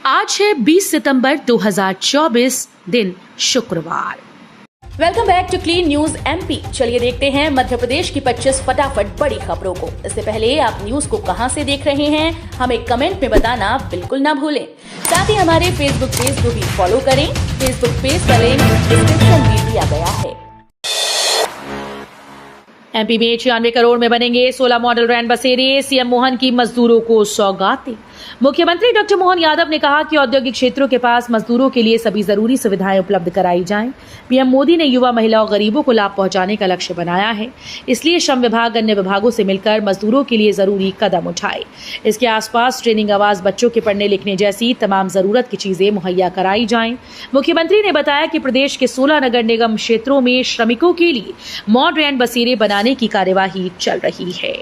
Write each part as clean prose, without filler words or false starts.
आज है 20 सितंबर 2024, दिन शुक्रवार। Welcome back to clean news MP. चलिए देखते हैं मध्य प्रदेश की 25 फटाफट बड़ी खबरों को। इससे पहले आप न्यूज को कहां से देख रहे हैं, हमें कमेंट में बताना बिल्कुल ना भूलें। साथ ही हमारे फेसबुक पेज को भी फॉलो करें। फेसबुक पेज का लिंक डिस्क्रिप्शन में दिया गया है। एमपी में 96 करोड़ में बनेंगे 16 मॉडल रैन बसेरे, सीएम मोहन की मजदूरों को सौगातें। मुख्यमंत्री डॉक्टर मोहन यादव ने कहा कि औद्योगिक क्षेत्रों के पास मजदूरों के लिए सभी जरूरी सुविधाएं उपलब्ध कराई जाएं। पीएम मोदी ने युवा, महिला और गरीबों को लाभ पहुंचाने का लक्ष्य बनाया है, इसलिए श्रम विभाग अन्य विभागों से मिलकर मजदूरों के लिए जरूरी कदम उठाए। इसके आसपास ट्रेनिंग, आवास, बच्चों के पढ़ने लिखने जैसी तमाम जरूरत की चीजें मुहैया कराई जाएं। मुख्यमंत्री ने बताया कि प्रदेश के 16 नगर निगम क्षेत्रों में श्रमिकों के लिए मॉड रैन बसेरे बनाने की कार्यवाही चल रही है।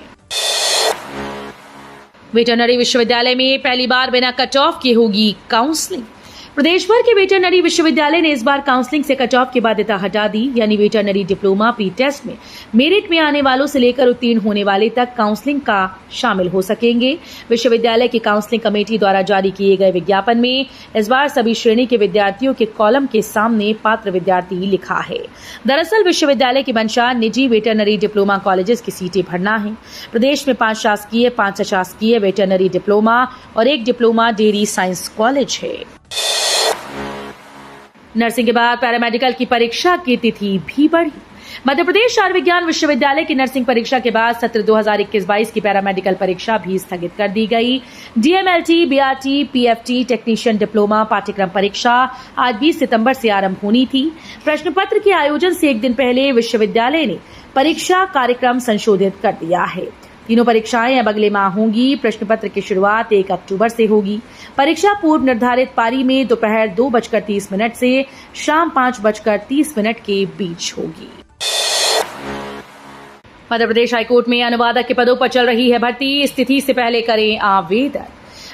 वेटरनरी विश्वविद्यालय में पहली बार बिना कट ऑफ के होगी काउंसलिंग। प्रदेश भर के वेटरनरी विश्वविद्यालय ने इस बार काउंसलिंग से कट ऑफ की बाध्यता हटा दी, यानी वेटरनरी डिप्लोमा प्री टेस्ट में मेरिट में आने वालों से लेकर उत्तीर्ण होने वाले तक काउंसलिंग का शामिल हो सकेंगे। विश्वविद्यालय की काउंसलिंग कमेटी द्वारा जारी किए गए विज्ञापन में इस बार सभी श्रेणी के विद्यार्थियों के कॉलम के सामने पात्र विद्यार्थी लिखा है। दरअसल विश्वविद्यालय की मंशा निजी वेटरनरी डिप्लोमा कॉलेजेस की सीटें भरना है। प्रदेश में 5 शासकीय, 5 अशासकीय वेटरनरी डिप्लोमा और 1 डिप्लोमा डेयरी साइंस कॉलेज है। नर्सिंग के बाद पैरामेडिकल की परीक्षा की तिथि भी बढ़ी। मध्य प्रदेश आयुर्विज्ञान विश्वविद्यालय की नर्सिंग परीक्षा के बाद सत्र 2021-22 की पैरामेडिकल परीक्षा भी स्थगित कर दी गई। DMLT, BRT, PFT, technician diploma पाठ्यक्रम परीक्षा आज 20 सितंबर से आरंभ होनी थी। प्रश्न पत्र के आयोजन से एक दिन पहले विश्वविद्यालय ने परीक्षा कार्यक्रम संशोधित कर दिया है। तीनों परीक्षाएं अब अगले माह होंगी। प्रश्न पत्र की शुरुआत 1 अक्टूबर से होगी। परीक्षा पूर्व निर्धारित पारी में दोपहर 2:30 से शाम 5:30 के बीच होगी। मध्य प्रदेश हाईकोर्ट में अनुवादक के पदों पर चल रही है भर्ती। इस तिथि से पहले करें आवेदन।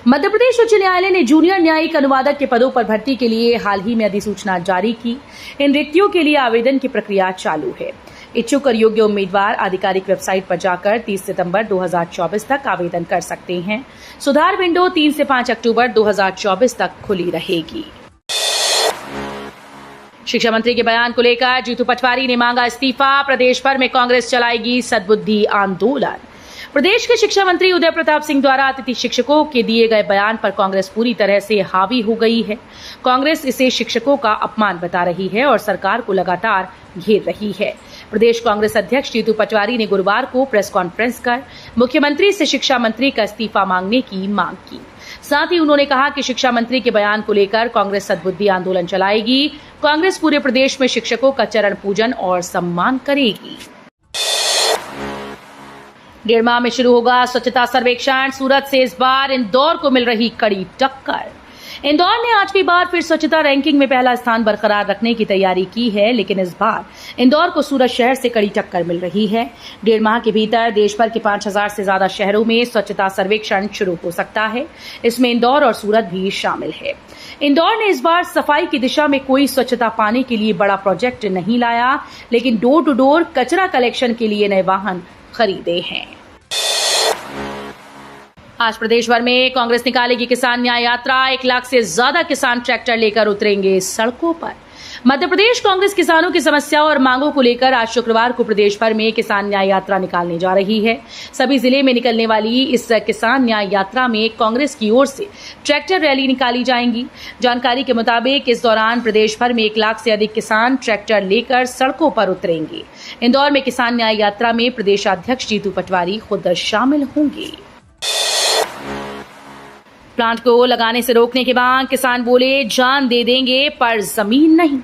मध्य प्रदेश उच्च न्यायालय ने जूनियर न्यायिक अनुवादक के पदों पर भर्ती के लिए हाल ही में अधिसूचना जारी की। इन रिक्तियों के लिए आवेदन की प्रक्रिया चालू है। इच्छुक और योग्य उम्मीदवार आधिकारिक वेबसाइट पर जाकर 30 सितंबर 2024 तक आवेदन कर सकते हैं। सुधार विंडो 3 से 5 अक्टूबर 2024 तक खुली रहेगी। शिक्षा मंत्री के बयान को लेकर जीतू पटवारी ने मांगा इस्तीफा। प्रदेश भर में कांग्रेस चलाएगी सद्बुद्धि आंदोलन। प्रदेश के शिक्षा मंत्री उदय प्रताप सिंह द्वारा अतिथि शिक्षकों के दिए गए बयान पर कांग्रेस पूरी तरह से हावी हो गई है। कांग्रेस इसे शिक्षकों का अपमान बता रही है और सरकार को लगातार घेर रही है। प्रदेश कांग्रेस अध्यक्ष जीतू पटवारी ने गुरुवार को प्रेस कॉन्फ्रेंस कर मुख्यमंत्री से शिक्षा मंत्री का इस्तीफा मांगने की मांग की। साथ ही उन्होंने कहा कि शिक्षा मंत्री के बयान को लेकर कांग्रेस सद्बुद्धि आंदोलन चलाएगी। कांग्रेस पूरे प्रदेश में शिक्षकों का चरण पूजन और सम्मान करेगी। 1.5 माह में शुरू होगा स्वच्छता सर्वेक्षण। सूरत से इस बार इंदौर को मिल रही कड़ी टक्कर। इंदौर ने 8वीं बार फिर स्वच्छता रैंकिंग में पहला स्थान बरकरार रखने की तैयारी की है, लेकिन इस बार इंदौर को सूरत शहर से कड़ी टक्कर मिल रही है। 1.5 माह के भीतर देश भर के 5000 से ज्यादा शहरों में स्वच्छता सर्वेक्षण शुरू हो सकता है। इसमें इंदौर और सूरत भी शामिल है। इंदौर ने इस बार सफाई की दिशा में कोई स्वच्छता पाने के लिए बड़ा प्रोजेक्ट नहीं लाया, लेकिन डोर टू डोर कचरा कलेक्शन के लिए नए वाहन खरीदे हैं। आज प्रदेश भर में कांग्रेस निकालेगी किसान न्याय यात्रा। 1 लाख से ज्यादा किसान ट्रैक्टर लेकर उतरेंगे सड़कों पर। मध्य प्रदेश कांग्रेस किसानों की समस्याओं और मांगों को लेकर आज शुक्रवार को प्रदेश भर में किसान न्याय यात्रा निकालने जा रही है। सभी जिले में निकलने वाली इस किसान न्याय यात्रा में कांग्रेस की ओर से ट्रैक्टर रैली निकाली जाएंगी। जानकारी के मुताबिक इस दौरान प्रदेश भर में 1 लाख से अधिक किसान ट्रैक्टर लेकर सड़कों पर उतरेंगे। इंदौर में किसान न्याय यात्रा में प्रदेशाध्यक्ष जीतू पटवारी खुद शामिल होंगे। प्लांट को लगाने से रोकने के बाद किसान बोले जान दे देंगे पर जमीन नहीं।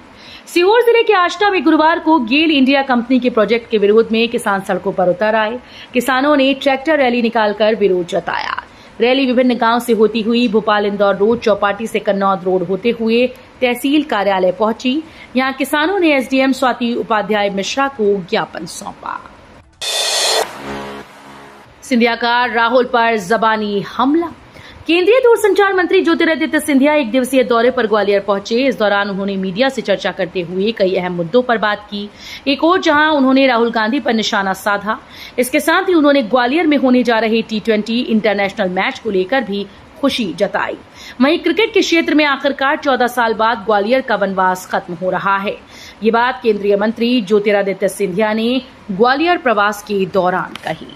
सीहोर जिले के आष्टा में गुरुवार को गेल इंडिया कंपनी के प्रोजेक्ट के विरोध में किसान सड़कों पर उतर आए। किसानों ने ट्रैक्टर रैली निकालकर विरोध जताया। रैली विभिन्न गांव से होती हुई भोपाल इंदौर रोड, चौपाटी से कन्नौद रोड होते हुए तहसील कार्यालय पहुंची। यहां किसानों ने एसडीएम स्वाति उपाध्याय मिश्रा को ज्ञापन सौंपा। सिंधिया का राहुल पर जबानी हमला। केंद्रीय दूरसंचार मंत्री ज्योतिरादित्य सिंधिया 1 दिवसीय दौरे पर ग्वालियर पहुंचे। इस दौरान उन्होंने मीडिया से चर्चा करते हुए कई अहम मुद्दों पर बात की। एक और जहां उन्होंने राहुल गांधी पर निशाना साधा। इसके साथ ही उन्होंने ग्वालियर में होने जा रहे T20 इंटरनेशनल मैच को लेकर भी खुशी जताई। वहीं क्रिकेट के क्षेत्र में आखिरकार 14 साल बाद ग्वालियर का वनवास खत्म हो रहा है। ये बात केंद्रीय मंत्री ज्योतिरादित्य सिंधिया ने ग्वालियर प्रवास के दौरान कही।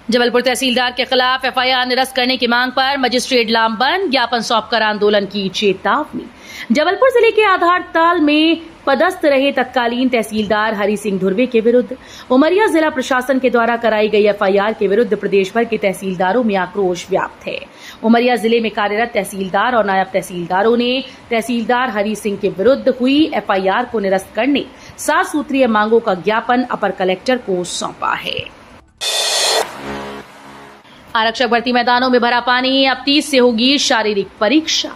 जबलपुर तहसीलदार के खिलाफ एफआईआर निरस्त करने की मांग पर मजिस्ट्रेट लामबंद, ज्ञापन सौंपकर आंदोलन की चेतावनी। जबलपुर जिले के आधारताल में पदस्थ रहे तत्कालीन तहसीलदार हरि सिंह धुर्वे के विरुद्ध उमरिया जिला प्रशासन के द्वारा कराई गई एफआईआर के विरुद्ध प्रदेश भर के तहसीलदारों में आक्रोश व्याप्त है। उमरिया जिले में कार्यरत तहसीलदार और नायब तहसीलदारों ने तहसीलदार हरि सिंह के विरुद्ध हुई एफआईआर को निरस्त करने 7 सूत्रीय मांगों का ज्ञापन अपर कलेक्टर को सौंपा है। आरक्षक भर्ती मैदानों में भरा पानी, अब 30 से होगी शारीरिक परीक्षा।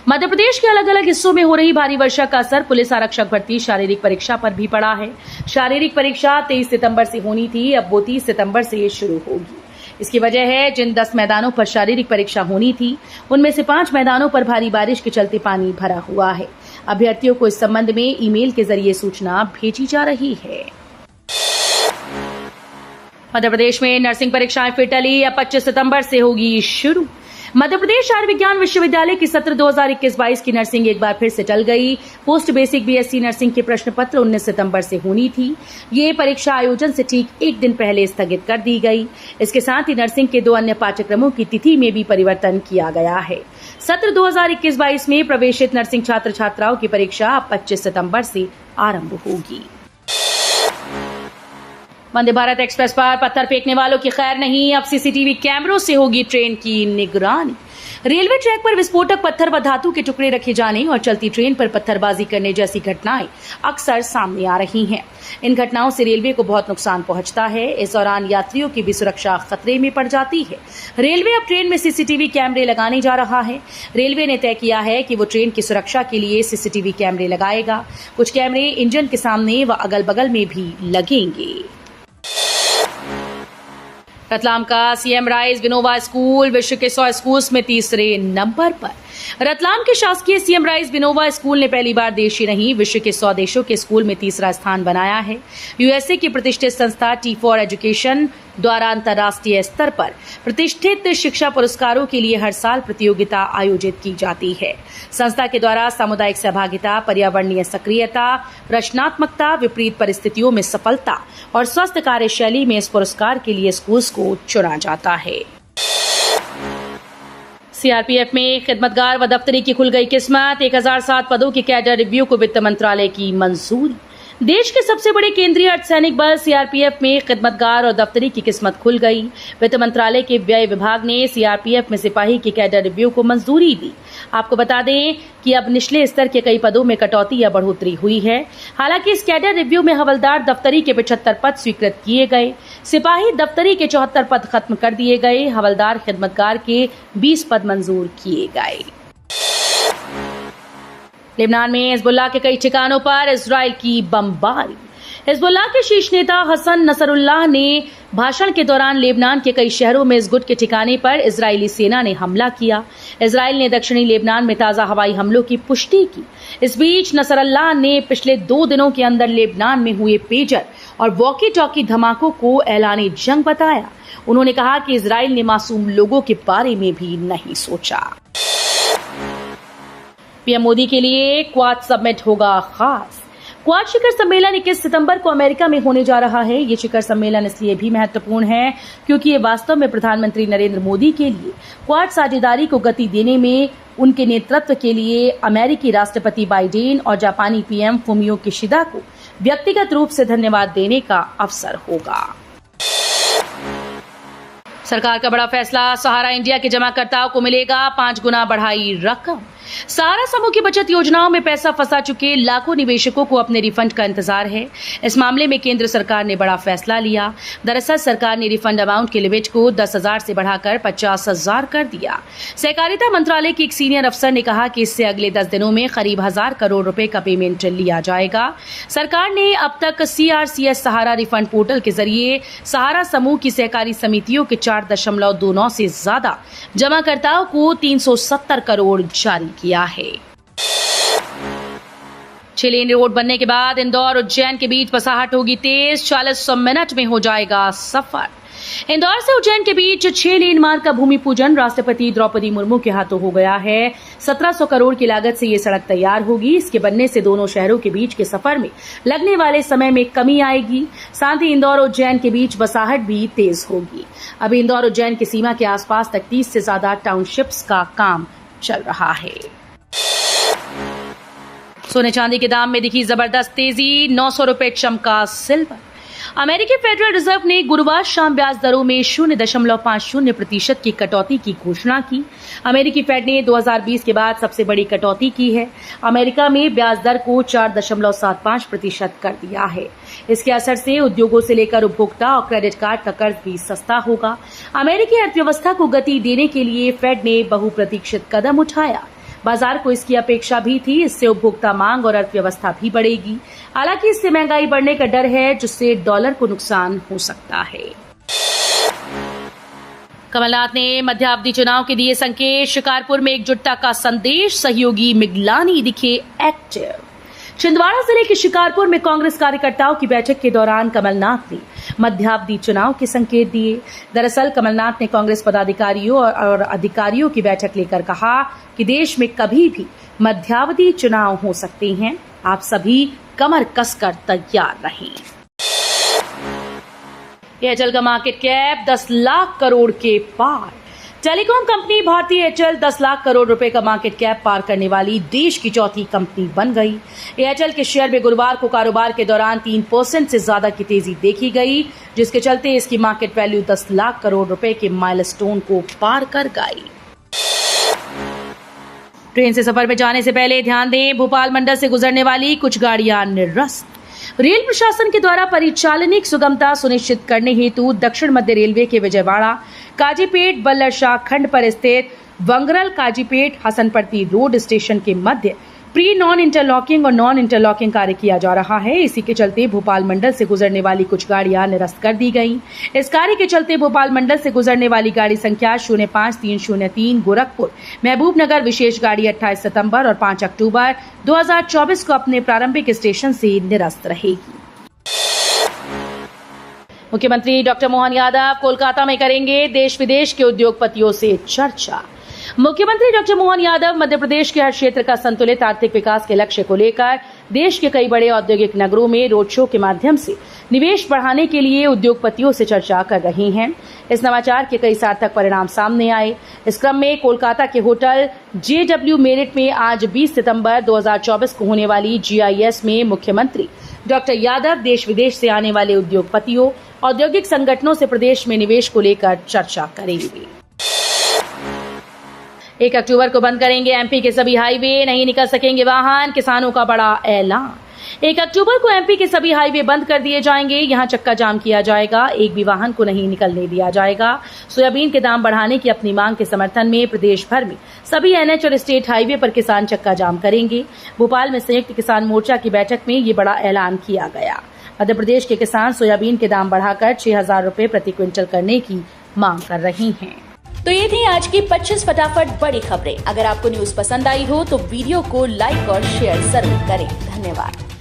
मध्य प्रदेश के अलग अलग हिस्सों में हो रही भारी वर्षा का असर पुलिस आरक्षक भर्ती शारीरिक परीक्षा पर भी पड़ा है। शारीरिक परीक्षा 23 सितंबर से होनी थी, अब वो 30 सितंबर से शुरू होगी। इसकी वजह है जिन 10 मैदानों पर शारीरिक परीक्षा होनी थी उनमें से 5 मैदानों पर भारी बारिश के चलते पानी भरा हुआ है। अभ्यर्थियों को इस संबंध में ईमेल के जरिए सूचना भेजी जा रही है। मध्य प्रदेश में नर्सिंग परीक्षाएं फिर टली, अब 25 सितंबर से होगी शुरू। मध्य प्रदेश आयुर्विज्ञान विश्वविद्यालय की सत्र 2021-22 की नर्सिंग एक बार फिर से टल गई। पोस्ट बेसिक बीएससी नर्सिंग के प्रश्न पत्र 19 सितंबर से होनी थी। ये परीक्षा आयोजन से ठीक एक दिन पहले स्थगित कर दी गई। इसके साथ ही नर्सिंग के 2 अन्य पाठ्यक्रमों की तिथि में भी परिवर्तन किया गया है। सत्र 2021-22 में प्रवेशित नर्सिंग छात्र छात्राओं की परीक्षा अब 25 सितंबर से आरंभ होगी। वंदे भारत एक्सप्रेस पर पत्थर फेंकने वालों की खैर नहीं, अब सीसीटीवी कैमरों से होगी ट्रेन की निगरानी। रेलवे ट्रैक पर विस्फोटक पत्थर व धातु के टुकड़े रखे जाने और चलती ट्रेन पर पत्थरबाजी करने जैसी घटनाएं अक्सर सामने आ रही हैं। इन घटनाओं से रेलवे को बहुत नुकसान पहुंचता है। इस दौरान यात्रियों की भी सुरक्षा खतरे में पड़ जाती है। रेलवे अब ट्रेन में सीसीटीवी कैमरे लगाने जा रहा है। रेलवे ने तय किया है कि वो ट्रेन की सुरक्षा के लिए सीसीटीवी कैमरे लगाएगा। कुछ कैमरे इंजन के सामने व अगल बगल में भी लगेंगे। रतलाम का सीएम राइज विनोबा स्कूल विश्व के 100 स्कूल्स में तीसरे नंबर पर। रतलाम के शासकीय सीएम राइज विनोबा स्कूल ने पहली बार देश ही नहीं विश्व के 100 देशों के स्कूल में तीसरा स्थान बनाया है। यूएसए की प्रतिष्ठित संस्था T4 एजुकेशन द्वारा अंतर्राष्ट्रीय स्तर पर प्रतिष्ठित शिक्षा पुरस्कारों के लिए हर साल प्रतियोगिता आयोजित की जाती है। संस्था के द्वारा सामुदायिक सहभागिता, पर्यावरणीय सक्रियता, रचनात्मकता, विपरीत परिस्थितियों में सफलता और स्वस्थ कार्यशैली में इस पुरस्कार के लिए स्कूल्स को चुना जाता है। सीआरपीएफ में खिदमतगार व दफ्तरी की खुल गई किस्मत। 1007 पदों की कैडर रिव्यू को वित्त मंत्रालय की मंजूरी। देश के सबसे बड़े केंद्रीय अर्धसैनिक बल सीआरपीएफ में खिदमतगार और दफ्तरी की किस्मत खुल गई। वित्त मंत्रालय के व्यय विभाग ने सीआरपीएफ में सिपाही की कैडर रिव्यू को मंजूरी दी। आपको बता दें कि अब निचले स्तर के कई पदों में कटौती या बढ़ोतरी हुई है। हालांकि इस कैडर रिव्यू में हवलदार दफ्तरी के 75 पद स्वीकृत किए गए, सिपाही दफ्तरी के 74 पद खत्म कर दिए गए, हवलदार खिदमतगार के 20 पद मंजूर किए गए। लेबनान में हिजबुल्लाह के कई ठिकानों पर इजराइल की बमबारी। हिजबुल्लाह के शीर्ष नेता हसन नसरुल्लाह ने भाषण के दौरान लेबनान के कई शहरों में इस गुट के ठिकाने पर इजरायली सेना ने हमला किया। इजराइल ने दक्षिणी लेबनान में ताजा हवाई हमलों की पुष्टि की। इस बीच नसरुल्लाह ने पिछले 2 दिनों के अंदर लेबनान में हुए पेजर और वॉकी टॉकी धमाकों को ऐलानी जंग बताया। उन्होंने कहा कि इजराइल ने मासूम लोगों के बारे में भी नहीं सोचा। पीएम मोदी के लिए क्वाड समिट होगा खास। क्वाड शिखर सम्मेलन 21 सितंबर को अमेरिका में होने जा रहा है। ये शिखर सम्मेलन इसलिए भी महत्वपूर्ण है क्योंकि ये वास्तव में प्रधानमंत्री नरेंद्र मोदी के लिए क्वाड साझेदारी को गति देने में उनके नेतृत्व के लिए अमेरिकी राष्ट्रपति बाइडेन और जापानी पीएम फुमियो किशिदा को व्यक्तिगत रूप से धन्यवाद देने का अवसर होगा। सरकार का बड़ा फैसला, सहारा इंडिया के जमाकर्ताओं को मिलेगा 5 गुना बढ़ाई रकम। सहारा समूह की बचत योजनाओं में पैसा फंसा चुके लाखों निवेशकों को अपने रिफंड का इंतजार है। इस मामले में केंद्र सरकार ने बड़ा फैसला लिया। दरअसल सरकार ने रिफंड अमाउंट की लिमिट को 10,000 से बढ़ाकर 50,000 कर दिया। सहकारिता मंत्रालय की एक सीनियर अफसर ने कहा कि इससे अगले 10 दिनों में करीब 1,000 करोड़ रुपए का पेमेंट लिया जाएगा। सरकार ने अब तक CRCS सहारा रिफंड पोर्टल के जरिए सहारा समूह की सहकारी समितियों के 4.29 से ज्यादा जमाकर्ताओं को 370 करोड़ जारी किया है। 6 लेन रोड बनने के बाद इंदौर उज्जैन के बीच बसाहट होगी तेज। 40 मिनट में हो जाएगा सफर। इंदौर से उज्जैन के बीच 6 लेन मार्ग का भूमि पूजन राष्ट्रपति द्रौपदी मुर्मू के हाथों हो गया है। 1700 करोड़ की लागत से ये सड़क तैयार होगी। इसके बनने से दोनों शहरों के बीच के सफर में लगने वाले समय में कमी आएगी। साथ ही इंदौर और उज्जैन के बीच बसाहट भी तेज होगी। अभी इंदौर उज्जैन की सीमा के आसपास तक 30 से ज्यादा टाउनशिप्स का काम चल रहा है। सोने चांदी के दाम में दिखी जबरदस्त तेजी, 900 रुपए चमका सिल्वर। अमेरिकी फेडरल रिजर्व ने गुरुवार शाम ब्याज दरों में 0.50% की कटौती की घोषणा की। अमेरिकी फेड ने 2020 के बाद सबसे बड़ी कटौती की है। अमेरिका में ब्याज दर को 4.75% कर दिया है। इसके असर से उद्योगों से लेकर उपभोक्ता और क्रेडिट कार्ड का कर्ज भी सस्ता होगा। अमेरिकी अर्थव्यवस्था को गति देने के लिए फेड ने बहुप्रतीक्षित कदम उठाया। बाजार को इसकी अपेक्षा भी थी। इससे उपभोक्ता मांग और अर्थव्यवस्था भी बढ़ेगी। हालांकि इससे महंगाई बढ़ने का डर है, जिससे डॉलर को नुकसान हो सकता है। कमलनाथ ने मध्यावधि चुनाव के दिए संकेत, शिकारपुर में एकजुटता का संदेश, सहयोगी मिगलानी दिखे एक्टिव। छिंदवाड़ा जिले के शिकारपुर में कांग्रेस कार्यकर्ताओं की बैठक के दौरान कमलनाथ ने मध्यावधि चुनाव के संकेत दिए। दरअसल कमलनाथ ने कांग्रेस पदाधिकारियों और अधिकारियों की बैठक लेकर कहा कि देश में कभी भी मध्यावधि चुनाव हो सकते हैं। आप सभी कमर कसकर तैयार रहें। एयरटेल का मार्केट कैप 10 लाख करोड़ के पार। टेलीकॉम कंपनी भारती एयरटेल 10 लाख करोड़ रुपए का मार्केट कैप पार करने वाली देश की चौथी कंपनी बन गई। एयरटेल के शेयर में गुरुवार को कारोबार के दौरान 3% से ज्यादा की तेजी देखी गई, जिसके चलते इसकी मार्केट वैल्यू 10 लाख करोड़ रुपए के माइलस्टोन को पार कर गई। ट्रेन से सफर में जाने से पहले ध्यान दें, भोपाल मंडल से गुजरने वाली कुछ गाड़ियां निरस्त। रेल प्रशासन के द्वारा परिचालनिक सुगमता सुनिश्चित करने हेतु दक्षिण मध्य रेलवे के विजयवाड़ा काजीपेट बल्लर शाह खंड पर स्थित वंगरल काजीपेट हसनपट्टी रोड स्टेशन के मध्य प्री नॉन इंटरलॉकिंग और नॉन इंटरलॉकिंग कार्य किया जा रहा है। इसी के चलते भोपाल मंडल से गुजरने वाली कुछ गाड़ियां निरस्त कर दी गई। इस कार्य के चलते भोपाल मंडल से गुजरने वाली गाड़ी संख्या 05303 गोरखपुर महबूबनगर विशेष गाड़ी 28 सितंबर और 5 अक्टूबर 2024 को अपने प्रारंभिक स्टेशन से निरस्त रहेगी। मुख्यमंत्री डॉक्टर मोहन यादव कोलकाता में करेंगे देश विदेश के उद्योगपतियों से चर्चा। मुख्यमंत्री डॉक्टर मोहन यादव मध्य प्रदेश के हर क्षेत्र का संतुलित आर्थिक विकास के लक्ष्य को लेकर देश के कई बड़े औद्योगिक नगरों में रोड शो के माध्यम से निवेश बढ़ाने के लिए उद्योगपतियों से चर्चा कर रहे हैं। इस नवाचार के कई सार्थक परिणाम सामने आए। इस क्रम में कोलकाता के होटल JW मेरिट में आज 20 सितंबर 2024 को होने वाली GIS में मुख्यमंत्री डॉक्टर यादव देश विदेश से आने वाले उद्योगपतियों, औद्योगिक संगठनों से प्रदेश में निवेश को लेकर चर्चा करेंगे। 1 अक्टूबर को बंद करेंगे MP के सभी हाईवे, नहीं निकल सकेंगे वाहन, किसानों का बड़ा ऐलान। 1 अक्टूबर को MP के सभी हाईवे बंद कर दिए जाएंगे। यहां चक्का जाम किया जाएगा, एक भी वाहन को नहीं निकलने दिया जाएगा। सोयाबीन के दाम बढ़ाने की अपनी मांग के समर्थन में प्रदेश भर में सभी NH और स्टेट हाईवे पर किसान चक्का जाम करेंगे। भोपाल में संयुक्त किसान मोर्चा की बैठक में ये बड़ा ऐलान किया गया। मध्य प्रदेश के किसान सोयाबीन के दाम बढ़ाकर 6000 रुपए प्रति क्विंटल करने की मांग कर रही हैं। तो ये थी आज की 25 फटाफट बड़ी खबरें। अगर आपको न्यूज पसंद आई हो तो वीडियो को लाइक और शेयर जरूर करें। धन्यवाद।